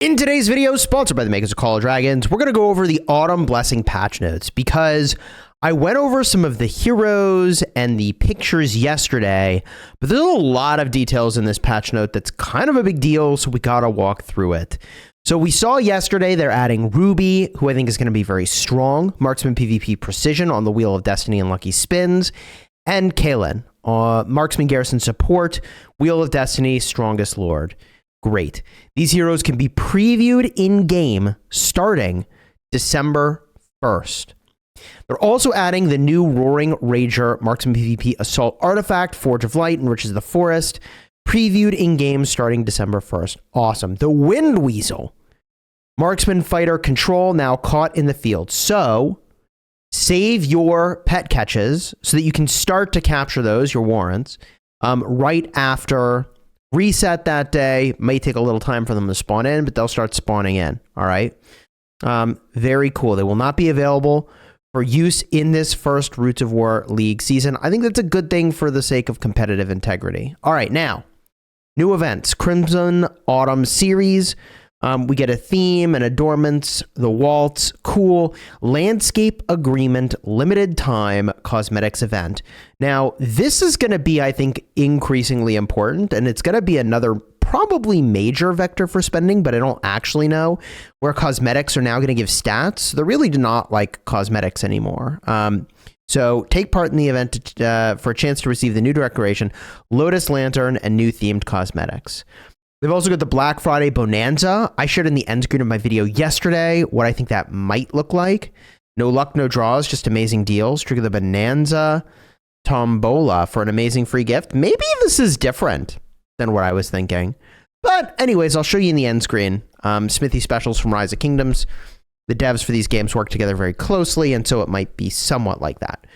In today's video, sponsored by the makers of Call of Dragons, we're going to go over the Autumn Blessing patch notes because I went over some of the heroes and the pictures yesterday, but there's a lot of details in this patch note that's kind of a big deal, so we got to walk through it. So we saw yesterday they're adding Ruby, who I think is going to be very strong, Marksman PvP Precision on the Wheel of Destiny and Lucky Spins, and Kaelin, Marksman Garrison Support, Wheel of Destiny, Strongest Lord. Great. These heroes can be previewed in-game starting December 1st. They're also adding the new Roaring Rager Marksman PvP Assault Artifact, Forge of Light, Enriches the Forest, previewed in-game starting December 1st. Awesome. The Wind Weasel, Marksman Fighter Control, now caught in the field. So, save your pet catches so that you can start to capture those, your warrants, right after reset that day. May take a little time for them to spawn in, but they'll start spawning in. All right. Very cool. They will not be available for use in this first Roots of War League season. I think that's a good thing for the sake of competitive integrity. All right. Now, new events. Crimson Autumn Series. We get a theme and adornments, the waltz, cool, landscape agreement, limited time cosmetics event. Now, this is going to be, I think, increasingly important, and it's going to be another probably major vector for spending, but I don't actually know, where cosmetics are now going to give stats. They really do not like cosmetics anymore. So take part in the event for a chance to receive the new decoration, Lotus Lantern, and new themed cosmetics. They've also got the Black Friday Bonanza. I shared in the end screen of my video yesterday what I think that might look like. No luck, no draws, just amazing deals. Trigger the Bonanza Tombola for an amazing free gift. Maybe this is different than what I was thinking. But anyways, I'll show you in the end screen. Smithy specials from Rise of Kingdoms. The devs for these games work together very closely, and so it might be somewhat like that.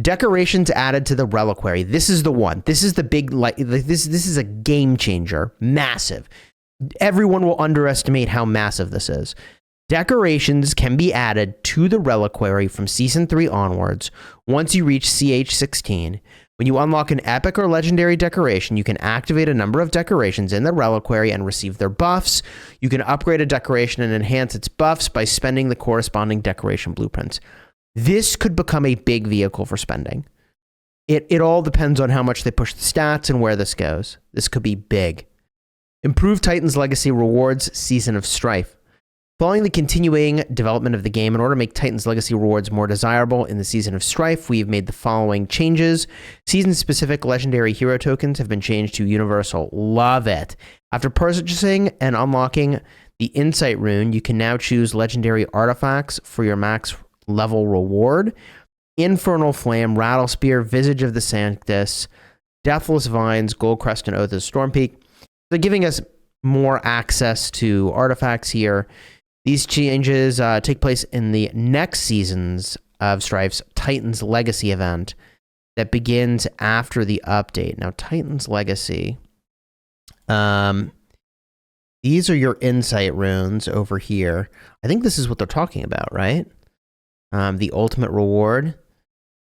Decorations added to the Reliquary. This is the one. This is the big, like, this is a game changer. Massive. Everyone will underestimate how massive this is. Decorations can be added to the Reliquary from Season 3 onwards once you reach CH16. When you unlock an epic or legendary decoration, you can activate a number of decorations in the Reliquary and receive their buffs. You can upgrade a decoration and enhance its buffs by spending the corresponding decoration blueprints. This could become a big vehicle for spending. It all depends on how much they push the stats and where this goes. This could be big. Improved Titan's Legacy rewards, Season of Strife. Following the continuing development of the game, in order to make Titan's Legacy rewards more desirable in the Season of Strife, we've made the following changes. Season-specific legendary hero tokens have been changed to universal. Love it. After purchasing and unlocking the Insight rune, you can now choose legendary artifacts for your max level reward. Infernal Flame, Rattlespear, Visage of the Sanctus, Deathless Vines, Goldcrest, and Oath of Stormpeak. They're giving us more access to artifacts here. These changes take place in the next seasons of Strife's Titan's Legacy event that begins after the update. Now, Titan's Legacy. These are your Insight runes over here. I think this is what they're talking about, right? The ultimate reward,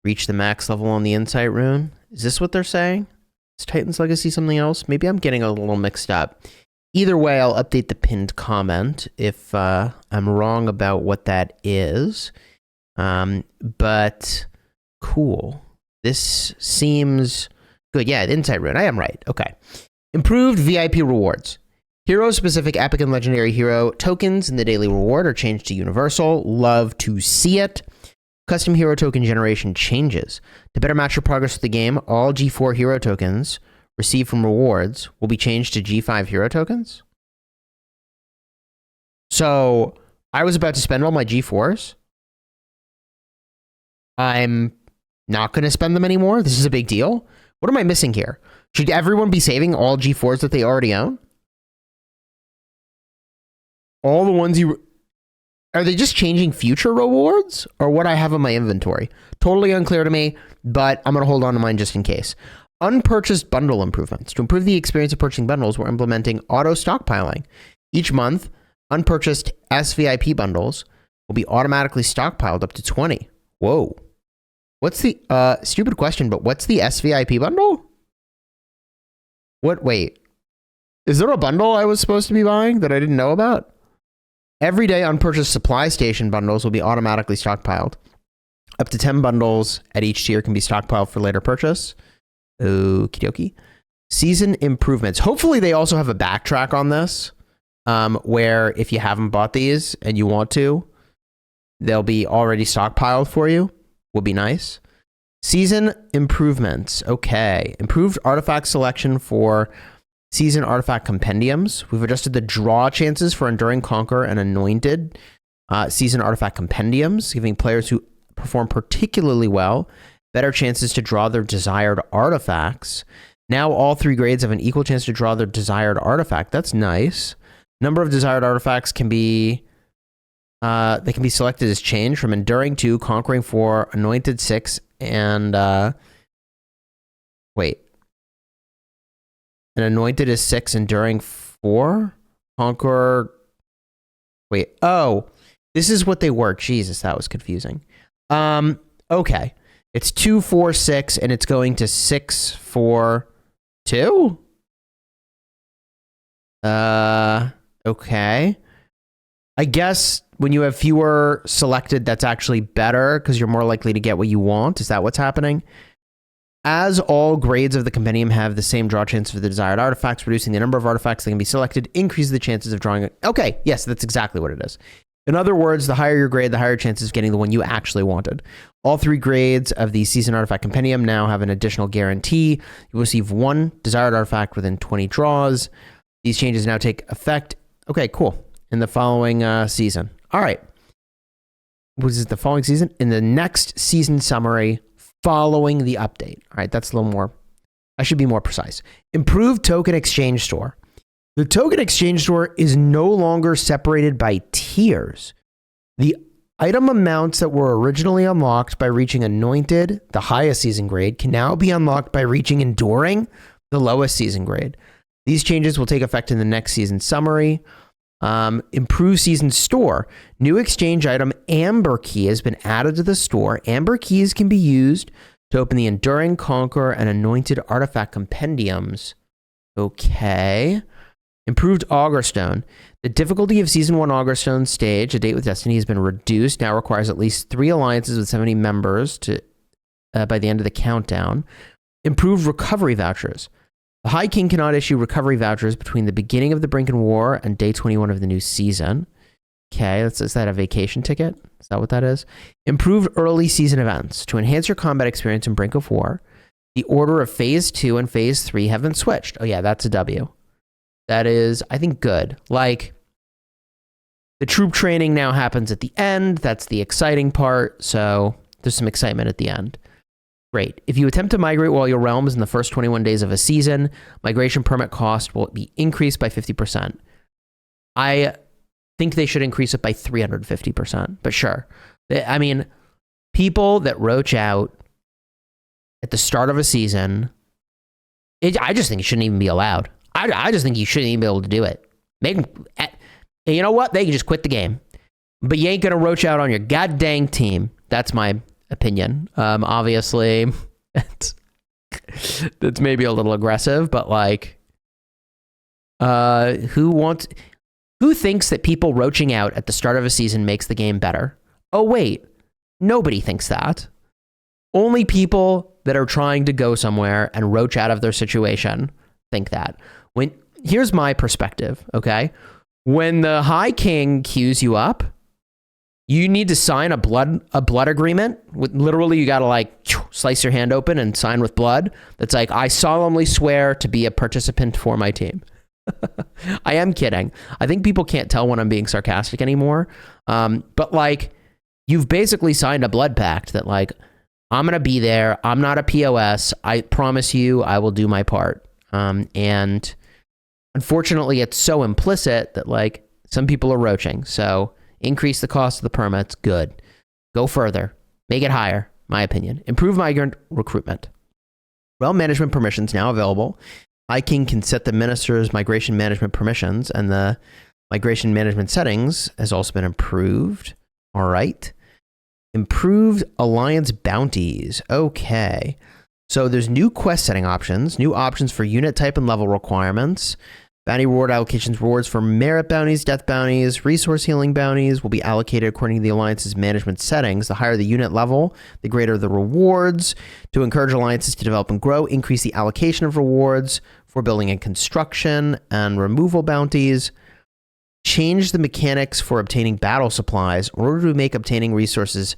reach the max level on the Insight rune. Is this what they're saying? Is Titan's Legacy something else? Maybe I'm getting a little mixed up. Either way, I'll update the pinned comment if I'm wrong about what that is. But cool. This seems good. Yeah, the Insight rune. I am right. Okay. Improved VIP rewards. Hero-specific epic and legendary hero tokens in the daily reward are changed to universal. Love to see it. Custom hero token generation changes. To better match your progress with the game, all G4 hero tokens received from rewards will be changed to G5 hero tokens. So, I was about to spend all my G4s. I'm not going to spend them anymore. This is a big deal. What am I missing here? Should everyone be saving all G4s that they already own? All the ones you... Are they just changing future rewards or what I have in my inventory? Totally unclear to me, but I'm going to hold on to mine just in case. Unpurchased bundle improvements. To improve the experience of purchasing bundles, we're implementing auto stockpiling. Each month, unpurchased SVIP bundles will be automatically stockpiled up to 20. Whoa. What's the... stupid question, but what's the SVIP bundle? What? Wait. Is there a bundle I was supposed to be buying that I didn't know about? Everyday unpurchased supply station bundles will be automatically stockpiled. Up to 10 bundles at each tier can be stockpiled for later purchase. Okie dokie. Season improvements. Hopefully they also have a backtrack on this, where if you haven't bought these and you want to, they'll be already stockpiled for you. Would be nice. Season improvements. Okay. Improved artifact selection for season artifact compendiums. We've adjusted the draw chances for Enduring Conquer and Anointed season artifact compendiums, giving players who perform particularly well better chances to draw their desired artifacts. Now all 3 grades have an equal chance to draw their desired artifact. That's nice. Number of desired artifacts can be they can be selected as changed from Enduring 2, Conquering 4, Anointed 6, and wait. And Anointed is 6, Enduring 4, Conqueror. Wait. Oh, this is what they were. Jesus, that was confusing. Okay. It's 2, 4, 6, and it's going to 6, 4, 2? Okay. I guess when you have fewer selected, that's actually better because you're more likely to get what you want. Is that what's happening? As all grades of the compendium have the same draw chance for the desired artifacts, reducing the number of artifacts that can be selected increases the chances of drawing it. Okay, yes, that's exactly what it is. In other words, the higher your grade, the higher chances of getting the one you actually wanted. All 3 grades of the Season Artifact Compendium now have an additional guarantee. You will receive 1 desired artifact within 20 draws. These changes now take effect. Okay, cool. In the following season. All right. Was it the following season? In the next season summary following the update. All right, that's a little more. I should be more precise. Improved Token Exchange Store. The Token Exchange Store is no longer separated by tiers. The item amounts that were originally unlocked by reaching Anointed, the highest season grade, can now be unlocked by reaching Enduring, the lowest season grade. These changes will take effect in the next season summary. Improved Season Store. New exchange item Amber Key has been added to the store. Amber Keys can be used to open the Enduring, Conquer, and Anointed artifact compendiums. Okay. Improved Augerstone. The difficulty of Season 1 Augerstone stage, A Date with Destiny, has been reduced. Now requires at least 3 alliances with 70 members to by the end of the countdown. Improved Recovery Vouchers. The High King cannot issue recovery vouchers between the beginning of the Brinken War and day 21 of the new season. Okay, is that a vacation ticket? Is that what that is? Improved early season events. To enhance your combat experience in Brink of War, the order of Phase 2 and Phase 3 have been switched. Oh yeah, that's a W. That is, I think, good. Like, the troop training now happens at the end. That's the exciting part. So there's some excitement at the end. Great. If you attempt to migrate while your realm is in the first 21 days of a season, migration permit cost will be increased by 50%. I think they should increase it by 350%, but sure. I mean, people that roach out at the start of a season, I just think it shouldn't even be allowed. I just think you shouldn't even be able to do it. You know what? They can just quit the game. But you ain't going to roach out on your goddamn team. That's my opinion. Obviously, that's maybe a little aggressive, but like, who thinks that people roaching out at the start of a season makes the game better? Oh wait, nobody thinks that. Only people that are trying to go somewhere and roach out of their situation think that. Here's my perspective, okay? When the High King queues you up, you need to sign a blood agreement. Literally, you got to like slice your hand open and sign with blood. That's like, I solemnly swear to be a participant for my team. I am kidding. I think people can't tell when I'm being sarcastic anymore. But like, you've basically signed a blood pact that like, I'm going to be there. I'm not a POS. I promise you I will do my part. And unfortunately, it's so implicit that like some people are roaching. So increase the cost of the permits. Good. Go further. Make it higher, my opinion. Improve migrant recruitment. Realm management permissions now available. High King can set the minister's migration management permissions, and the migration management settings has also been improved. All right. Improved alliance bounties. Okay. So there's new quest setting options, new options for unit type and level requirements, Bounty reward allocations, rewards for merit bounties, death bounties, resource healing bounties will be allocated according to the alliance's management settings. The higher the unit level, the greater the rewards. To encourage alliances to develop and grow, increase the allocation of rewards for building and construction and removal bounties. Change the mechanics for obtaining battle supplies in order to make obtaining resources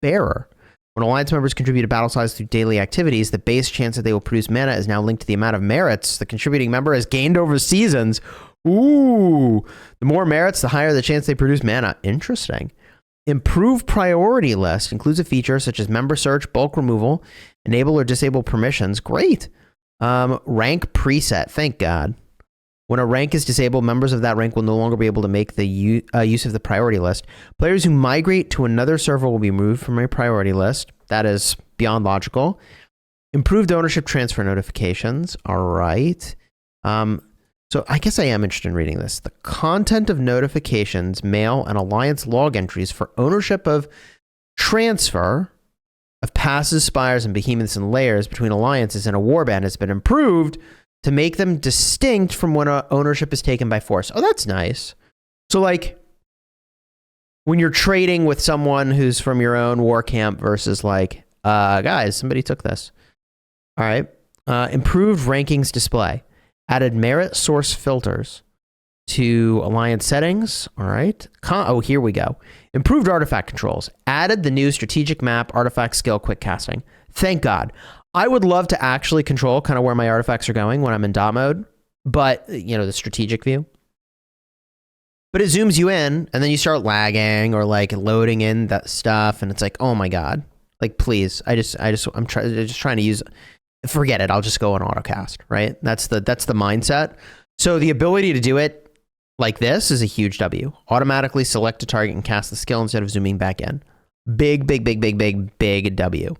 fairer. When alliance members contribute to battle supplies through daily activities, the base chance that they will produce mana is now linked to the amount of merits the contributing member has gained over seasons. Ooh, the more merits, the higher the chance they produce mana. Interesting. Improve priority list includes a feature such as member search, bulk removal, enable or disable permissions. Great. Rank preset. Thank God. When a rank is disabled, members of that rank will no longer be able to make the use of the priority list. Players who migrate to another server will be removed from a priority list. That is beyond logical. Improved ownership transfer notifications. All right. So I guess I am interested in reading this. The content of notifications, mail, and alliance log entries for ownership of transfer of passes, spires, and behemoths and layers between alliances and a warband has been improved to make them distinct from when ownership is taken by force. Oh, that's nice. So, like, when you're trading with someone who's from your own war camp versus, like, guys, somebody took this. All right. Improved rankings display. Added merit source filters to alliance settings. All right. Oh, here we go. Improved artifact controls. Added the new strategic map, artifact skill, quick casting. Thank God. I would love to actually control kind of where my artifacts are going when I'm in dot mode, but, you know, the strategic view. But it zooms you in, and then you start lagging or like loading in that stuff, and it's like, oh my God, like please, I'm just trying to use. Forget it. I'll just go on autocast, right? That's the mindset. So the ability to do it like this is a huge W. Automatically select a target and cast the skill instead of zooming back in. Big W.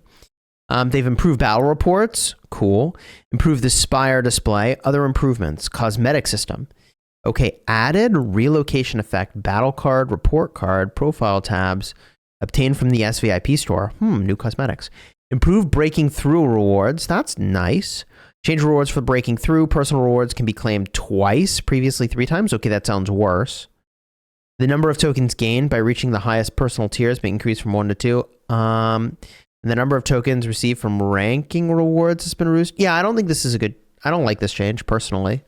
They've improved battle reports. Cool. Improved the spire display. Other improvements. Cosmetic system. Okay. Added relocation effect. Battle card, report card, profile tabs. Obtained from the SVIP store. New cosmetics. Improved breaking through rewards. That's nice. Change rewards for breaking through. Personal rewards can be claimed twice. Previously 3 times. Okay, that sounds worse. The number of tokens gained by reaching the highest personal tiers may increase from 1 to 2. And the number of tokens received from ranking rewards has been reduced. Yeah, I don't think this is a good... I don't like this change, personally.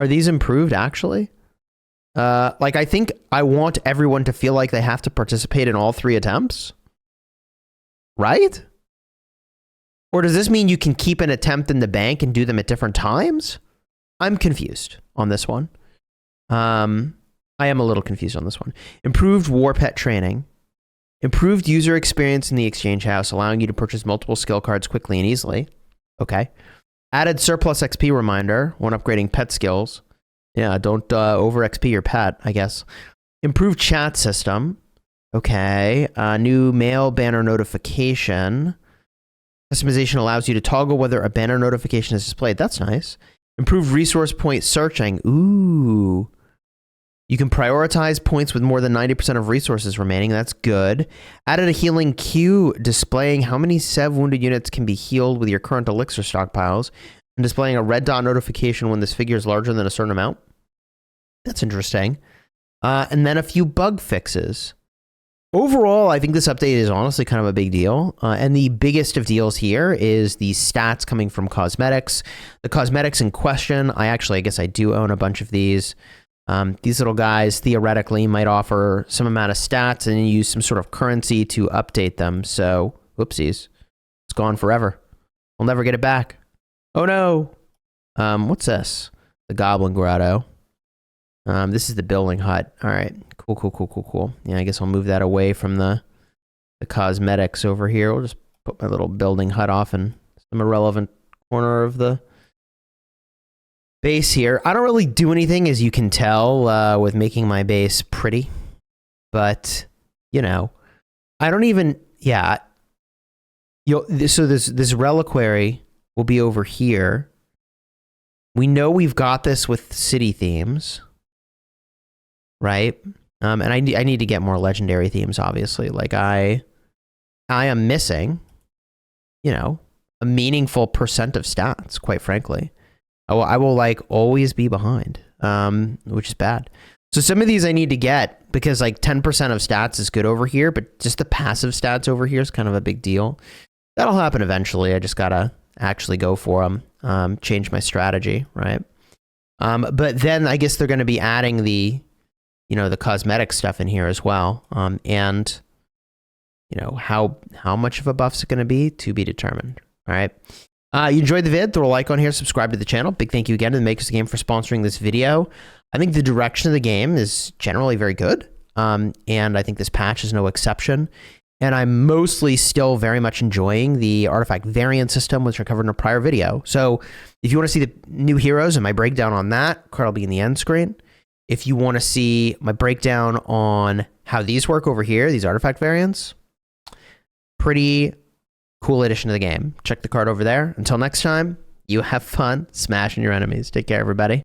Are these improved, actually? Like, I think I want everyone to feel like they have to participate in all 3 attempts. Right? Or does this mean you can keep an attempt in the bank and do them at different times? I'm confused on this one. I am a little confused on this one. Improved war pet training. Improved user experience in the exchange house, allowing you to purchase multiple skill cards quickly and easily. Okay. Added surplus XP reminder when upgrading pet skills. Yeah, don't over XP your pet, I guess. Improved chat system. Okay. New mail banner notification. Customization allows you to toggle whether a banner notification is displayed. That's nice. Improved resource point searching. Ooh. You can prioritize points with more than 90% of resources remaining. That's good. Added a healing queue displaying how many Sev wounded units can be healed with your current elixir stockpiles, and displaying a red dot notification when this figure is larger than a certain amount. That's interesting. And then a few bug fixes. Overall, I think this update is honestly kind of a big deal. And the biggest of deals here is the stats coming from cosmetics. The cosmetics in question, I guess I do own a bunch of these. These little guys theoretically might offer some amount of stats and use some sort of currency to update them. So, whoopsies. It's gone forever. We'll never get it back. Oh no. What's this? The Goblin Grotto. This is the building hut. All right. Cool. Yeah, I guess I'll move that away from the cosmetics over here. We'll just put my little building hut off in some irrelevant corner of the base here. I don't really do anything, as you can tell, with making my base pretty. But, you know, I don't even... Yeah. So this reliquary will be over here. We know we've got this with city themes. Right? And I need to get more legendary themes, obviously. Like, I am missing, you know, a meaningful percent of stats, quite frankly. I will like always be behind, which is bad. So some of these I need to get because like 10% of stats is good over here, but just the passive stats over here is kind of a big deal. That'll happen eventually. I just gotta actually go for them, change my strategy, right? But then I guess they're going to be adding the, the cosmetic stuff in here as well. And how much of a buff's it going to be determined. All right. You enjoyed the vid, throw a like on here, subscribe to the channel. Big thank you again to the makers of the game for sponsoring this video. I think the direction of the game is generally very good. And I think this patch is no exception. And I'm mostly still very much enjoying the artifact variant system, which I covered in a prior video. So if you want to see the new heroes and my breakdown on that, card will be in the end screen. If you want to see my breakdown on how these work over here, these artifact variants, pretty cool addition to the game. Check the card over there. Until next time, you have fun smashing your enemies. Take care, everybody.